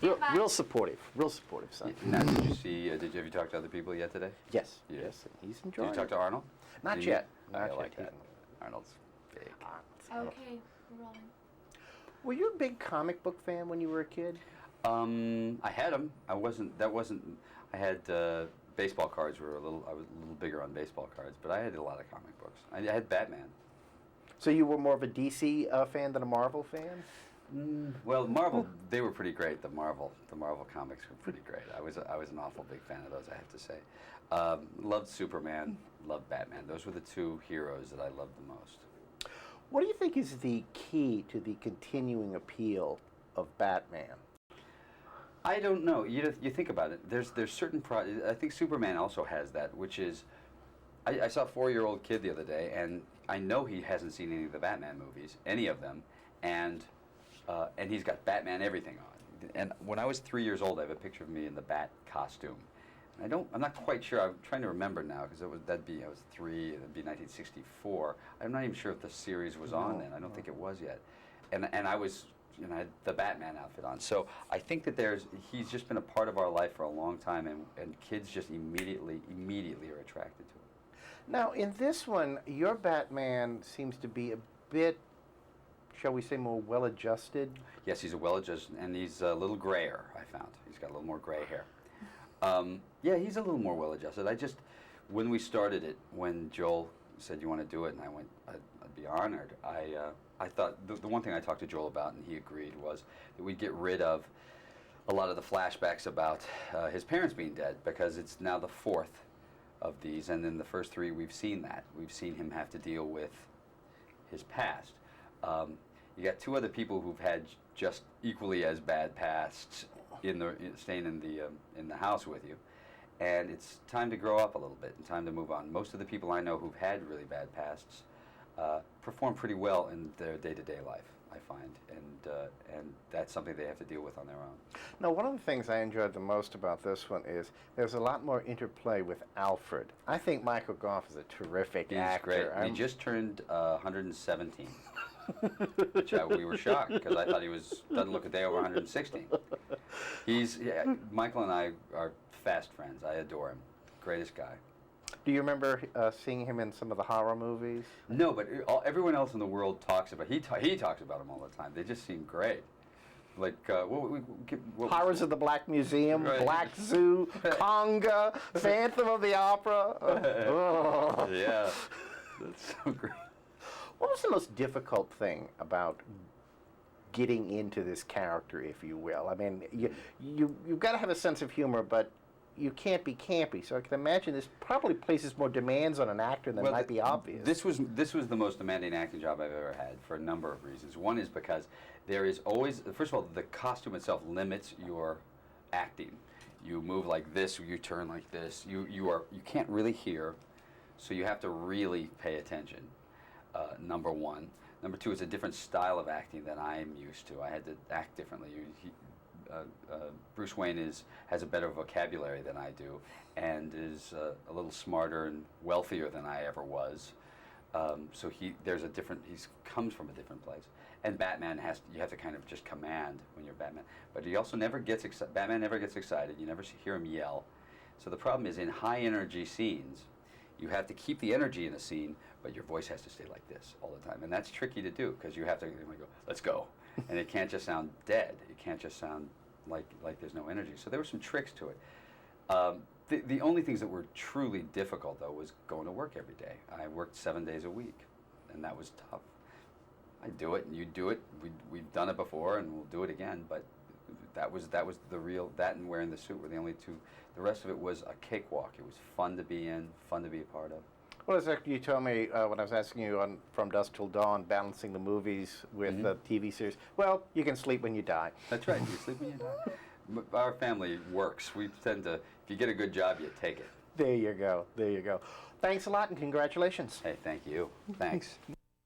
Real, real supportive son. Now, did you see? Have you talked to other people yet today? Yes, Yeah. yes, he's Did enjoying you talk it. to Arnold? Not Did yet. You? Not I like yet. that. Arnold's big. Okay, we're rolling. Were you a big comic book fan when you were a kid? I had them. I wasn't. That wasn't. I had baseball cards. I was a little bigger on baseball cards, but I had a lot of comic books. I had Batman. So you were more of a DC fan than a Marvel fan? Well, Marvel, they were pretty great. The Marvel comics were pretty great. I was an awful big fan of those, I have to say. Loved Superman, loved Batman. Those were the two heroes that I loved the most. What do you think is the key to the continuing appeal of Batman? I don't know. You think about it. There's certain I think Superman also has that, which is, I saw a 4-year-old kid the other day, and I know he hasn't seen any of the Batman movies, any of them, and he's got Batman everything on. And when I was 3 years old, I have a picture of me in the Bat costume. And I'm not quite sure. I'm trying to remember now because I was 3. It'd be 1964. I'm not even sure if the series was on then. I don't think it was yet. And I was, I had the Batman outfit on. So I think that he's just been a part of our life for a long time, and kids just immediately are attracted to him. Now, in this one, your Batman seems to be a bit, shall we say, more well-adjusted? Yes, he's a well-adjusted, and he's a little grayer, I found. He's got a little more gray hair. Yeah, he's a little more well-adjusted. When we started it, when Joel said, you want to do it, and I went, I'd be honored, I thought, the one thing I talked to Joel about, and he agreed, was that we'd get rid of a lot of the flashbacks about his parents being dead, because it's now the 4th of these, and in the first 3 we've seen that. We've seen him have to deal with his past. You got 2 other people who've had just equally as bad pasts staying in the house with you, and it's time to grow up a little bit and time to move on. Most of the people I know who've had really bad pasts perform pretty well in their day-to-day life, I find, and that's something they have to deal with on their own. Now, one of the things I enjoyed the most about this one is there's a lot more interplay with Alfred. I think Michael Gough is a terrific actor. He's great. He just turned 117, which we were shocked because I thought he doesn't look a day over 116. Michael and I are fast friends. I adore him. Greatest guy. Do you remember seeing him in some of the horror movies? No, but everyone else in the world talks about. He talks about them all the time. They just seem great. Like Horrors of the Black Museum, right. Black Zoo, Conga, Phantom of the Opera. Yeah, that's so great. What was the most difficult thing about getting into this character, if you will? I mean, you've got to have a sense of humor, but you can't be campy. So I can imagine this probably places more demands on an actor than might be obvious. This was the most demanding acting job I've ever had for a number of reasons. One is because there is always, first of all, the costume itself limits your acting. You move like this, you turn like this. You can't really hear, so you have to really pay attention. Number one. Number two, it's a different style of acting than I'm used to. I had to act differently. Bruce Wayne has a better vocabulary than I do, and is a little smarter and wealthier than I ever was. So he comes from a different place. And Batman you have to kind of just command when you're Batman. But he also never gets Batman never gets excited. You never hear him yell. So the problem is in high energy scenes, you have to keep the energy in a scene, but your voice has to stay like this all the time, and that's tricky to do because you have to go, let's go, and it can't just sound dead. It can't just sound like there's no energy. So there were some tricks to it. The only things that were truly difficult, though, was going to work every day. I worked 7 days a week, and that was tough. I do it, and you do it. We've done it before, and we'll do it again. But that was the real. That and wearing the suit were the only two. The rest of it was a cakewalk. It was fun to be in, fun to be a part of. Well, as you told me when I was asking you on From Dusk Till Dawn, balancing the movies with the TV series, well, you can sleep when you die. That's right, you sleep when you die. Our family works. We tend to, if you get a good job, you take it. There you go, there you go. Thanks a lot and congratulations. Hey, thank you. Thanks.